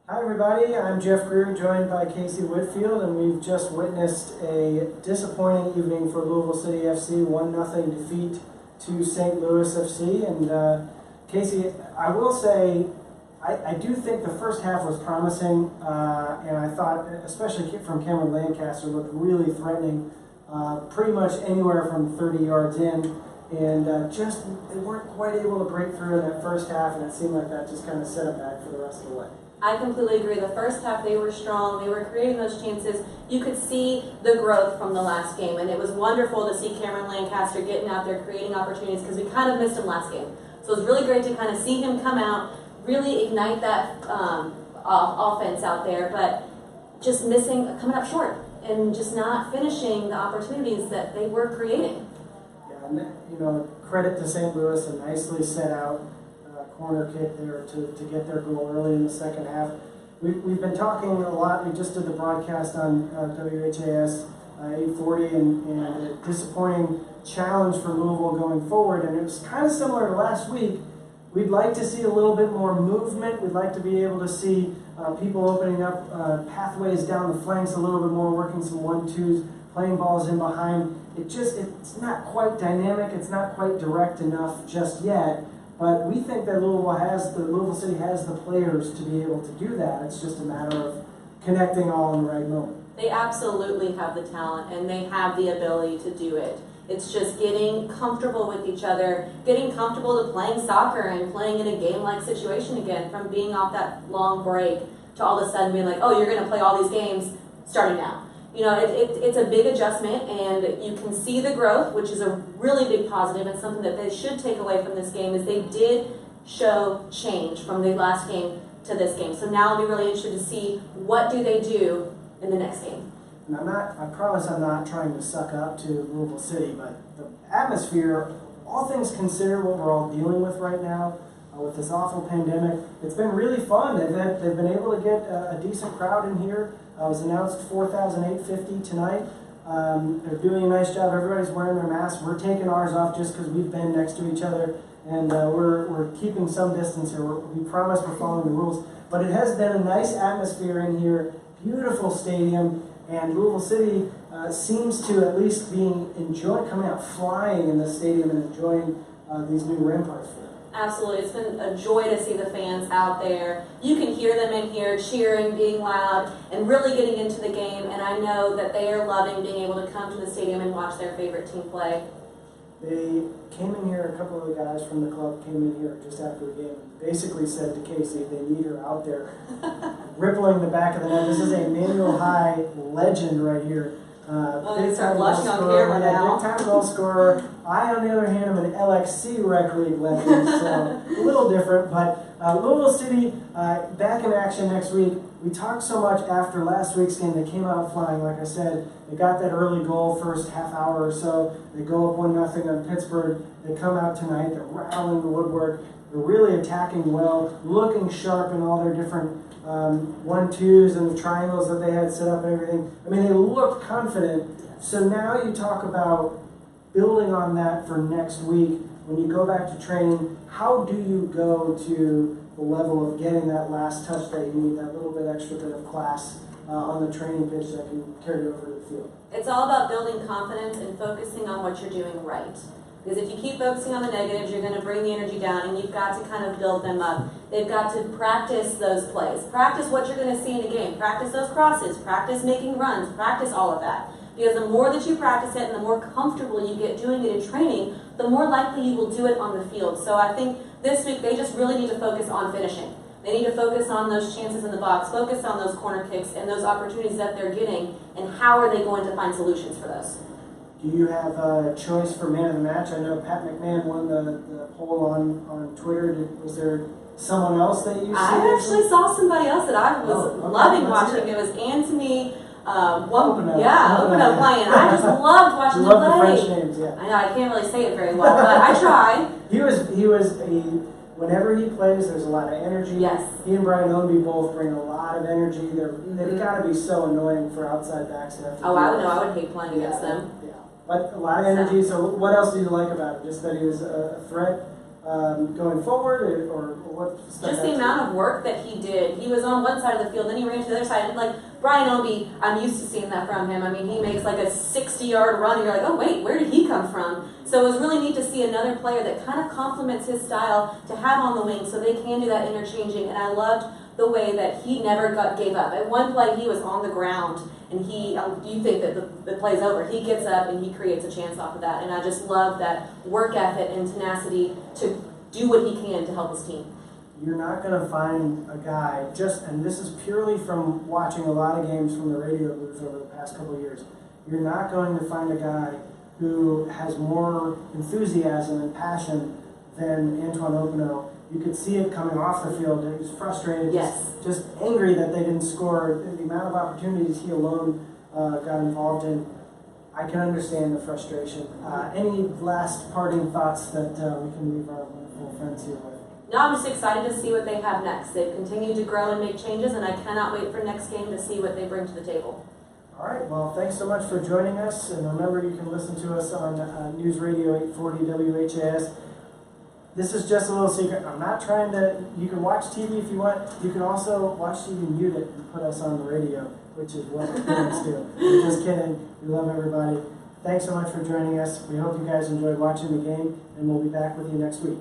Hi everybody, I'm Jeff Greer, joined by Casey Whitfield, and we've just witnessed a disappointing evening for Louisville City FC, 1-0 defeat to St. Louis FC. And Casey, I will say, I do think the first half was promising, and I thought, especially from Cameron Lancaster, looked really threatening, pretty much anywhere from 30 yards in. And just, they weren't quite able to break through in that first half, and it seemed like that just kind of set them back for the rest of the way. I completely agree. The first half, they were strong. They were creating those chances. You could see the growth from the last game, and it was wonderful to see Cameron Lancaster getting out there, creating opportunities, because we kind of missed him last game. So it was really great to kind of see him come out, really ignite that offense out there, but just coming up short, and just not finishing the opportunities that they were creating. Yeah, and credit to St. Louis, a nicely set out corner kick there to get their goal early in the second half. We've been talking a lot. We just did the broadcast on WHAS 840, and a disappointing challenge for Louisville going forward. And it was kind of similar to last week. We'd like to see a little bit more movement. We'd like to be able to see people opening up pathways down the flanks a little bit more, working some 1-2s, playing balls in behind. It's not quite dynamic. It's not quite direct enough just yet. But we think that Louisville City has the players to be able to do that. It's just a matter of connecting all in the right moment. They absolutely have the talent, and they have the ability to do it. It's just getting comfortable with each other, getting comfortable to playing soccer and playing in a game-like situation again, from being off that long break to all of a sudden being like, oh, you're going to play all these games starting now. It's a big adjustment, and you can see the growth, which is a really big positive, and something that they should take away from this game is they did show change from the last game to this game. So now I'll be really interested to see what do they do in the next game. And I promise I'm not trying to suck up to Louisville City, but the atmosphere, all things considered, what we're all dealing with right now, with this awful pandemic, it's been really fun. They've been able to get a decent crowd in here. It was announced 4,850 tonight. They're doing a nice job. Everybody's wearing their masks. We're taking ours off just because we've been next to each other, and we're keeping some distance here. We promise we're following the rules. But it has been a nice atmosphere in here, beautiful stadium, and Louisville City seems to at least coming out flying in the stadium and enjoying these new ramparts for them. Absolutely. It's been a joy to see the fans out there. You can hear them in here cheering, being loud, and really getting into the game. And I know that they are loving being able to come to the stadium and watch their favorite team play. They came in here, a couple of the guys from the club came in here just after the game and basically said to Casey they need her out there rippling the back of the net. This is a Manual High legend right here. Big time blushing on camera now. Big time goal scorer. I, on the other hand, am an LXC Rec League legend, so a little different. But Louisville City back in action next week. We talked so much after last week's game. They came out flying, like I said. They got that early goal, first half hour or so. They go up 1-0 on Pittsburgh. They come out tonight. They're rattling the woodwork. They're really attacking well, looking sharp in all their different 1-2s and the triangles that they had set up and everything. I mean, they looked confident. So now you talk about building on that for next week. When you go back to training, how do you go to the level of getting that last touch that you need, that little bit extra bit of class on the training pitch that can carry over to the field? It's all about building confidence and focusing on what you're doing right. Because if you keep focusing on the negatives, you're going to bring the energy down, and you've got to kind of build them up. They've got to practice those plays. Practice what you're going to see in a game. Practice those crosses. Practice making runs. Practice all of that. Because the more that you practice it and the more comfortable you get doing it in training, the more likely you will do it on the field. So I think this week they just really need to focus on finishing. They need to focus on those chances in the box, focus on those corner kicks and those opportunities that they're getting, and how are they going to find solutions for those. Do you have a choice for man of the match? I know Pat McMahon won the poll on Twitter. Was there someone else that you see? I actually saw somebody else that I was loving watching. It was Anthony. Open up playing. I just loved watching him play. The French names, yeah. I know I can't really say it very well, but I tried. Whenever he plays, there's a lot of energy. Yes. He and Brian Ownby both bring a lot of energy. They've got to be so annoying for outside backs to have to I would hate playing against them. Yeah. But a lot of energy. So what else do you like about him? Just that he was a threat going forward, or what? Just the amount of work that he did. He was on one side of the field, then he ran to the other side. And like Brian Obi, I'm used to seeing that from him. I mean, he makes like a 60-yard run, and you're like, oh wait, where did he come from? So it was really neat to see another player that kind of complements his style to have on the wing, so they can do that interchanging. And I loved the way that he never gave up. At one play, he was on the ground, and you think that the play's over. He gets up and he creates a chance off of that. And I just love that work ethic and tenacity to do what he can to help his team. You're not going to find a guy, and this is purely from watching a lot of games from the radio booth over the past couple of years, you're not going to find a guy who has more enthusiasm and passion than Antoine Opino. You could see it coming off the field. He was frustrated, yes. just angry that they didn't score. The amount of opportunities he alone got involved in, I can understand the frustration. Any last parting thoughts that we can leave our wonderful friends here with? No, I'm just excited to see what they have next. They've continued to grow and make changes, and I cannot wait for next game to see what they bring to the table. All right, well, thanks so much for joining us. And remember, you can listen to us on News Radio 840 WHAS. This is just a little secret. I'm not trying to, you can watch TV if you want. You can also watch TV, mute it, and put us on the radio, which is what parents do. We're just kidding. We love everybody. Thanks so much for joining us. We hope you guys enjoyed watching the game, and we'll be back with you next week.